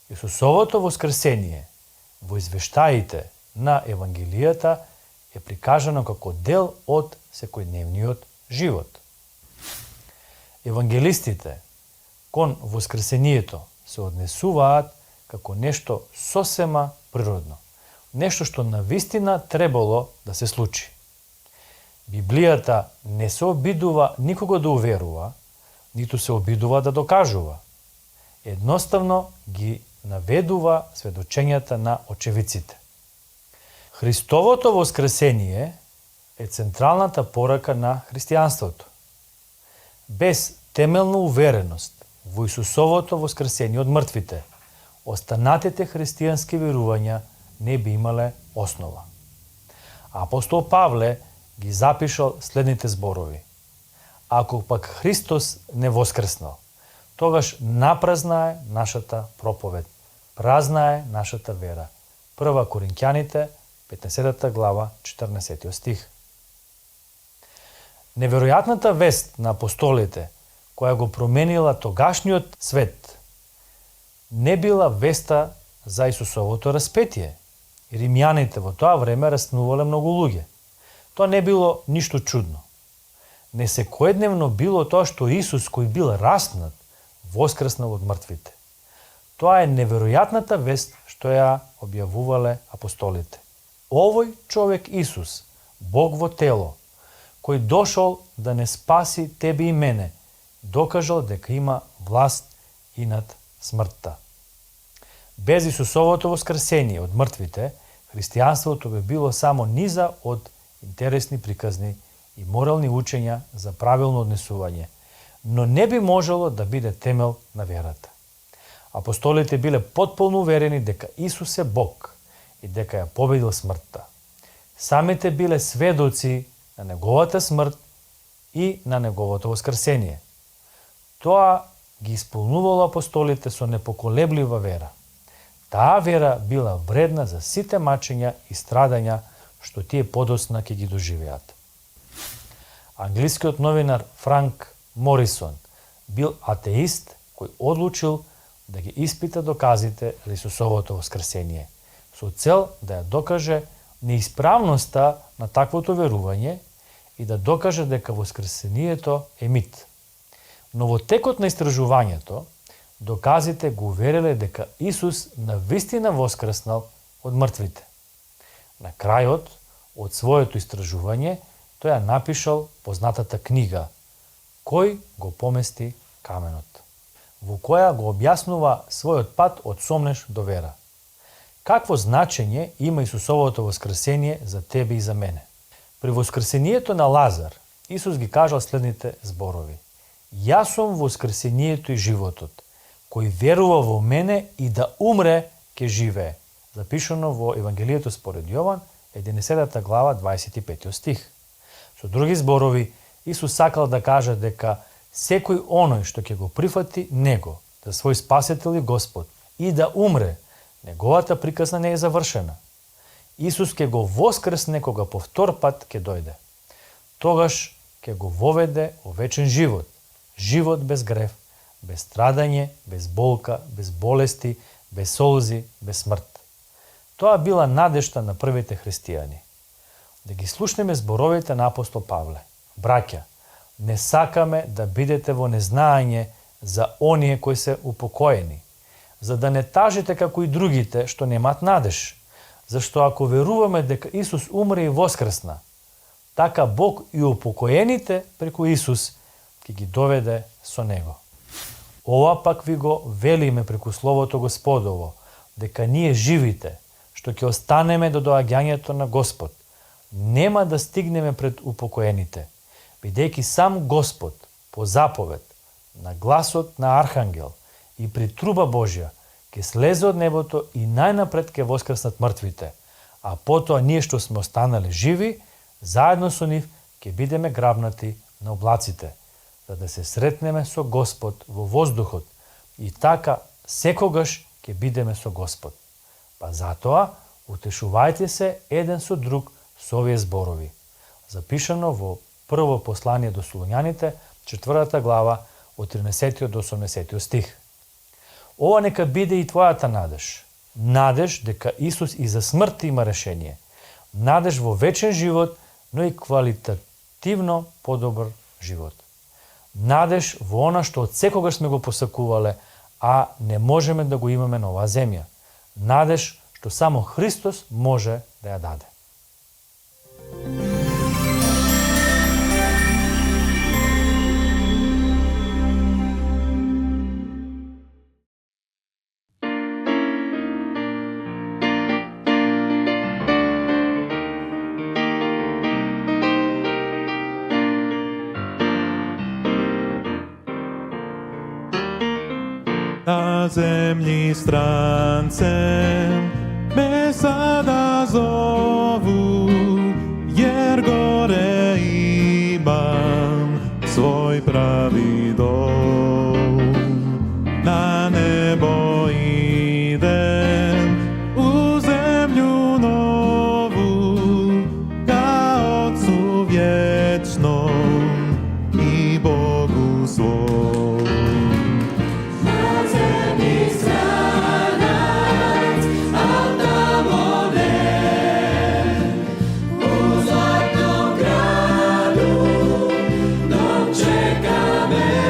Исусовото воскресение во извештаите на Евангелијата е прикажано како дел од секојдневниот живот. Евангелистите кон воскресението се однесуваат како нешто сосема природно, нешто што навистина требало да се случи. Библијата не се обидува никого да уверува, ниту се обидува да докажува. Едноставно ги наведува сведочењата на очевиците. Христовото воскресение е централната порака на христијанството. Без темелна увереност во Исусовото воскресение од мртвите, останатите христијански верувања не би имале основа. Апостол Павле ги запишал следните зборови. Ако пак Христос не воскреснал, тогаш напразна е нашата проповед, празна е нашата вера. 1 Коринќаните, 15 глава, 14 стих. Неверојатната вест на апостолите, која го променила тогашниот свет, не била веста за Исусовото распетие. Римјаните во тоа време раснувале многу луѓе. Тоа не било ништо чудно. Несекојдневно било тоа што Исус, кој бил распнат, воскреснал од мртвите. Тоа е неверојатната вест што ја објавувале апостолите. Овој човек Исус, Бог во тело, кој дошол да не спаси тебе и мене, докажал дека има власт и над смртта. Без Исусовото воскресение од мртвите, христијанството би било само низа од интересни приказни и морални учења за правилно однесување, но не би можело да биде темел на верата. Апостолите биле потполно уверени дека Исус е Бог и дека ја победил смртта. Самите биле сведоци на неговата смрт и на неговото воскресение. Тоа ги исполнувало апостолите со непоколеблива вера. Таа вера била вредна за сите мачења и страдања што тие подосна ќе ги доживеат. Англискиот новинар Франк Морисон бил атеист кој одлучил да ги испита доказите за Исусовото воскресение, со цел да ја докаже неисправноста на таквото верување и да докаже дека воскресението е мит. Но во текот на истражувањето, доказите го увериле дека Исус навистина воскреснал од мртвите. На крајот од своето истражување, тој ја напишал познатата книга «Кој го помести каменот», во која го објаснува својот пат од сомнеш до вера. Какво значење има Исусовото воскресение за тебе и за мене? При воскресението на Лазар, Исус ги кажал следните зборови. Јас сум воскресението и животот. Кој верува во мене и да умре, ќе живее. Запишано во Евангелието според Јован, 11 глава, 25 стих. Со други зборови, Исус сакал да каже дека секој оној што ќе го прифати него, за свој спасител и Господ, и да умре, неговата приказна не е завршена. Исус ќе го воскресне кога повтор пат ќе дојде. Тогаш ќе го воведе во вечен живот. Живот без грев, без страдање, без болка, без болести, без солзи, без смрт. Тоа била надежта на првите христијани. Да ги слушнеме зборовите на апостол Павле. Браќа, не сакаме да бидете во незнаење за оние кои се упокоени, за да не тажите како и другите што немаат надеж. Зашто ако веруваме дека Исус умре и воскресна, така Бог и упокоените преку Исус ќе ги доведе со Него. Ова пак ви го велиме преку Словото Господово, дека ние живите, што ќе останеме до доаѓањето на Господ, нема да стигнеме пред упокоените, бидејќи сам Господ, по заповед, на гласот на Архангел и при труба Божја, ќе слезе од небото и најнапред ќе воскреснат мртвите, а потоа ние што сме останали живи, заедно со нив ќе бидеме грабнати на облаците, за да се сретнеме со Господ во воздухот и така секогаш ќе бидеме со Господ. Па затоа, утешувајте се еден со друг со овие зборови. Запишано во прво послание до Солуњаните, 4 глава, од 13 до 18 стих. Ова нека биде и твојата надеж. Надеж дека Исус и за смрт има решение. Надеж во вечен живот, но и квалитативно подобар живот. Надеж во она што од секогаш сме го посакувале, а не можеме да го имаме на оваа земја. Надеж што само Христос може да ја даде. Na zemlji strancem me sada zovu, jer gore imam svoj pravi dom. Na nebo idem, u zemlju novu, ka Otcu vječnom i Bogu svom. Čekame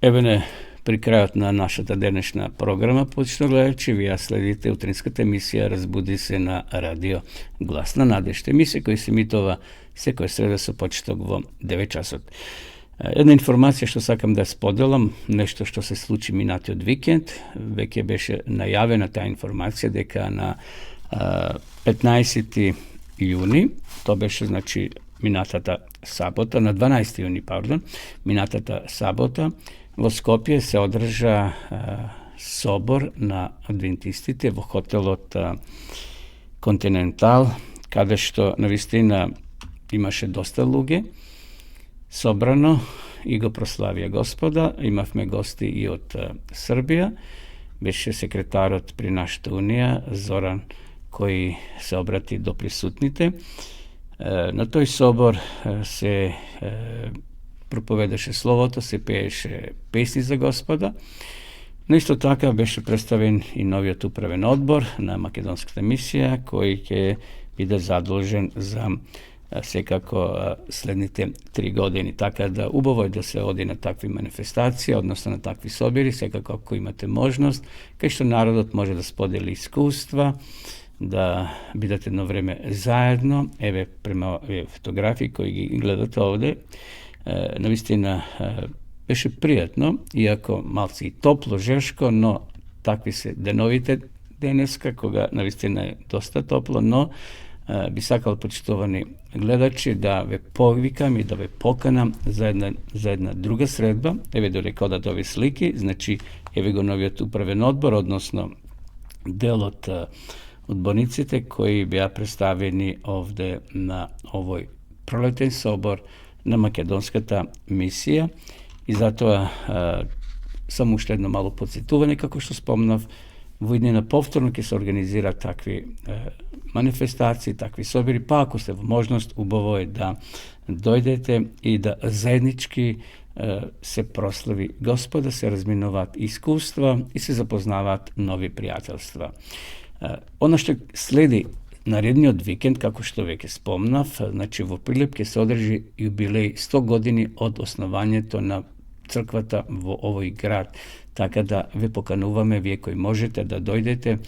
Еве при крајот на нашата денешна програма, почно гледачи, вие следите утринската емисија Разбуди се на радио Глас на надежда. Емисија која се емитува секоја среда со почеток во 9 часот. Една информација што сакам да споделам, нешто што се случи минатиот викенд, веќе беше најавена таа информација дека на 15 јуни, тоа беше значи минатата сабота, на 12 јуни, минатата сабота, во Скопје се одржа собор на адвентистите во хотелот Континентал, каде што навистина имаше доста луѓе собрано и го прославија Господа. Имавме гости и од Србија, беше секретарот при нашата унија Зоран, кој се обрати до присутните. На тој собор се проповедаше словото, се пееше песни за Господа, но исто така беше представен и новиот управен одбор на македонската мисија, кој ќе биде задолжен за секако следните 3 години. Така да убаво е да се оди на такви манифестации, односно на такви собери, секако ако имате можност, кај што народот може да сподели искуства, да бидете едно време заедно. Еве према фотографии кои ги гледате овде, навистина беше пријатно, иако малци и топло, жешко, но такви се деновите денеска, кога навистина е доста топло, но би сакал, почитувани гледачи, да ве повикам и да ве поканам за една друга средба. Еве додека одат овие слики, значи еве го новиот управен одбор, односно дел од одборниците кои беа представени овде на овој пролетен собор на македонската мисија. И затоа само уште едно мало подсетување, како што спомнав, во иднина повторно ќе се организира такви манифестации, такви собери, па ако сте во можност, убаво е да дојдете и да заеднички се прослави Господа, се разминуваат искуства и се запознаваат нови пријателства. Оно што следи наредниот викенд, како што веќе спомнав, значи во Прилеп ќе се одржи јубилеј 100 години од основањето на црквата во овој град. Така да ве покануваме, вие кои можете да дојдете,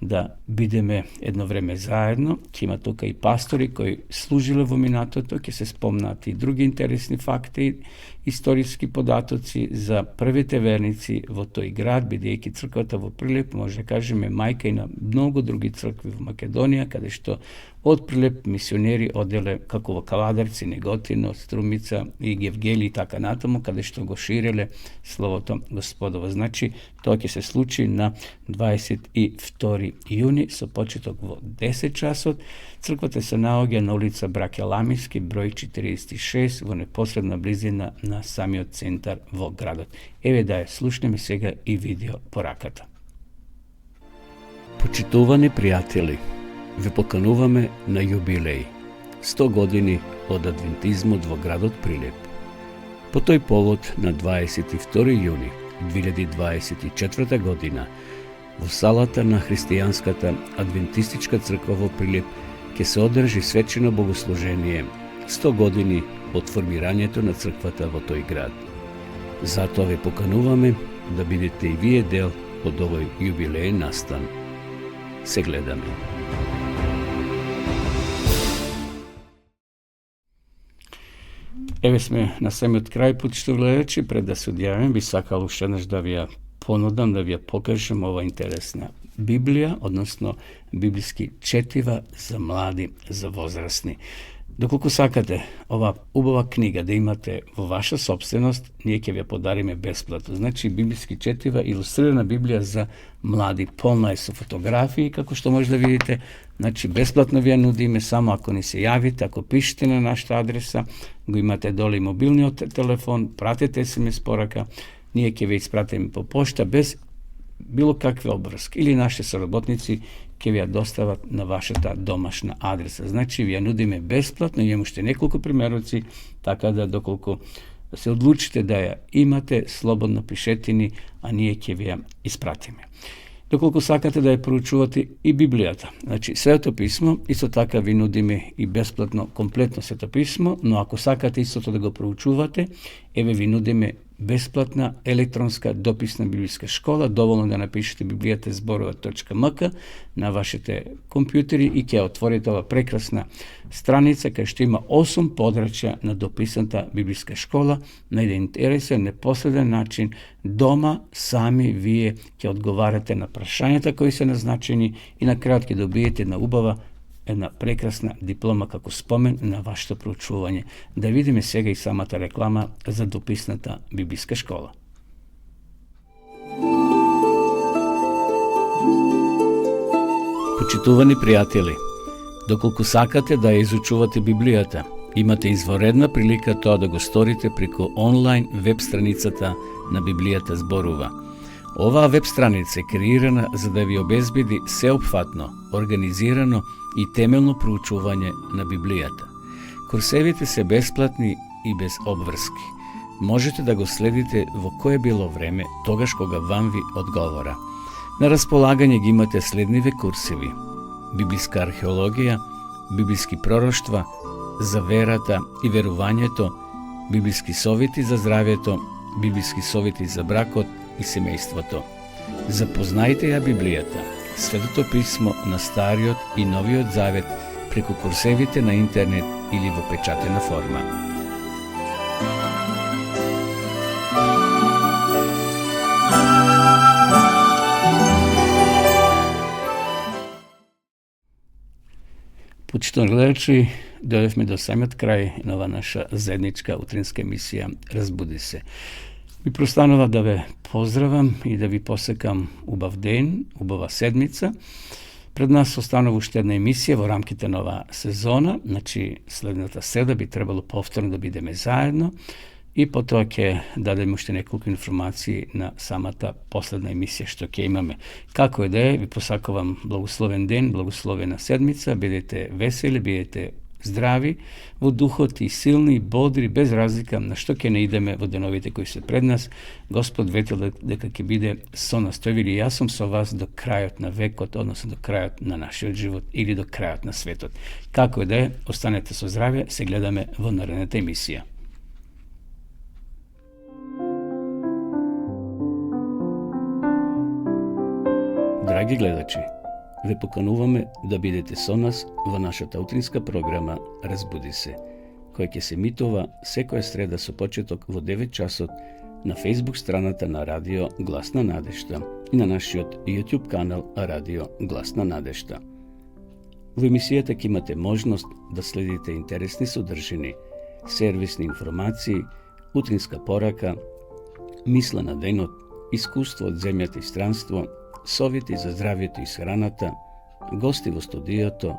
да бидеме едно време заедно. Ќе има тука и пастори кои служиле во минатото, ќе се спомнат и други интересни факти, историски податоци за првите верници во тој град, бидејќи црквата во Прилеп, може да кажеме, мајка и на многу други цркви во Македонија, каде што од Прилеп мисионери оделе како во Каладарци, Неготино, Струмица и Гевгели и така натаму, каде што го ширеле словото Господово. Значи, тоа ќе се случи на 22 јуни со почеток во 10 часот. Црквата се наоѓа на улица Браке Ламиски, број 46, во непосредна близина на самиот центар во градот. Еве да ја слушнеме сега и видео пораката. Почитувани пријатели, ве покануваме на јубилеј 100 години од адвентизмот во градот Прилеп. По тој повод на 22 јуни 2024 година во салата на Христијанската адвентистичка црква во Прилеп ќе се одржи свечено богослужение 100 години од формирањето на црквата во тој град. Затоа ве покануваме да бидете и вие дел од овој јубилеен настан. Се гледаме. Еве сме на самиот крај, почитувани гледачи. Пред да се одјавим, би сакал уште еднаш да ви ја понудам, да ви ја покажам ова интересна Библија, односно библиски четива за млади, за возрастни. Доколку сакате ова убава книга да имате во ваша собственост, ние ќе ви ја подариме бесплатно. Значи, библиски четива, илустрирана Библија за млади, полна е со фотографии, како што може да видите. Значи, бесплатно ви ја нудиме, само ако ни се јавите, ако пишете на нашата адреса, го имате доле и мобилниот телефон, пратете SMS порака, ние ќе ви испратиме по пошта без било какви обврски, или нашите соработници ќе ви ја достават на вашата домашна адреса. Значи, ви ја нудиме бесплатно, имаме уште неколку примероци, така да доколку се одлучите да ја имате, слободно пишете ни, а ние ќе ви ја испратиме. Доколку сакате да ја проучувате и Библијата, значи Светото писмо, исто така ви нудиме и бесплатно комплетно Светото писмо, но ако сакате истото да го проучувате, еве ви нудиме бесплатна електронска дописна библијска школа. Доволно да напишете bibliatezborova.mk на вашите компјутери и ќе отворите ова прекрасна страница кај што има 8 подрачја на дописната библијска школа на еден интересен, непосреден начин. Дома сами вие ќе одговарате на прашањата кои се назначени и на крајот ќе добиете една прекрасна диплома како спомен на вашето проучување. Да видиме сега и самата реклама за дописната библијска школа. Почитувани пријатели, доколку сакате да ја изучувате Библијата, имате изворедна прилика тоа да го сторите преку онлайн веб страницата на Библијата зборува. Оваа веб страница е креирана за да ви обезбеди сеопфатно, организирано и темелно проучување на Библијата. Курсевите се бесплатни и без обврски. Можете да го следите во кое било време, тогаш кога вам ви одговора. На располагање ги имате следниве курсеви: библиска археологија, библиски пророштва, за верата и верувањето, библиски совети за здравјето, библиски совети за бракот и семејството. Запознајте ја Библијата, Светото писмо на Стариот и Новиот Завет преку курсевите на интернет или во печатена форма. Почитувани гледачи, дојдовме до самиот крај на ова наша заедничка утринска емисија Разбуди се. Ви простанува да ве поздравам и да ви посекам убав ден, убава седмица. Пред нас останува уште една емисија во рамките на оваа сезона, значи следната среда би требало повторно да бидеме заедно и потоа ќе дадеме уште неколку информации на самата последна емисија што ќе имаме. Како и да е, ви посакувам благословен ден, благословена седмица, бидете весели, бидете здрави во духот и силни, бодри, без разлика на што ќе не идеме во деновите кои се пред нас. Господ ветил дека ќе биде со нас. Тој вели: јас сум со вас до крајот на векот, односно до крајот на нашиот живот или до крајот на светот. Како и да е, останете со здравје, се гледаме во наредната емисија. Драги гледачи, ве покануваме да бидете со нас во нашата утринска програма Разбуди се, која ќе се емитува секоја среда со почеток во 9 часот на Facebook страната на Радио Гласна надежта и на нашиот YouTube канал Радио Гласна надежта. Во емисијата ќе имате можност да следите интересни содржини, сервисни информации, утринска порака, мисла на денот, искуство од земјата и странство, совети за здравјето и храната, гости во студиото,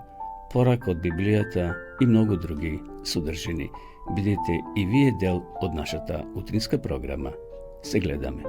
порака од Библијата и многу други содржини. Бидете и вие дел од нашата утринска програма. Се гледаме.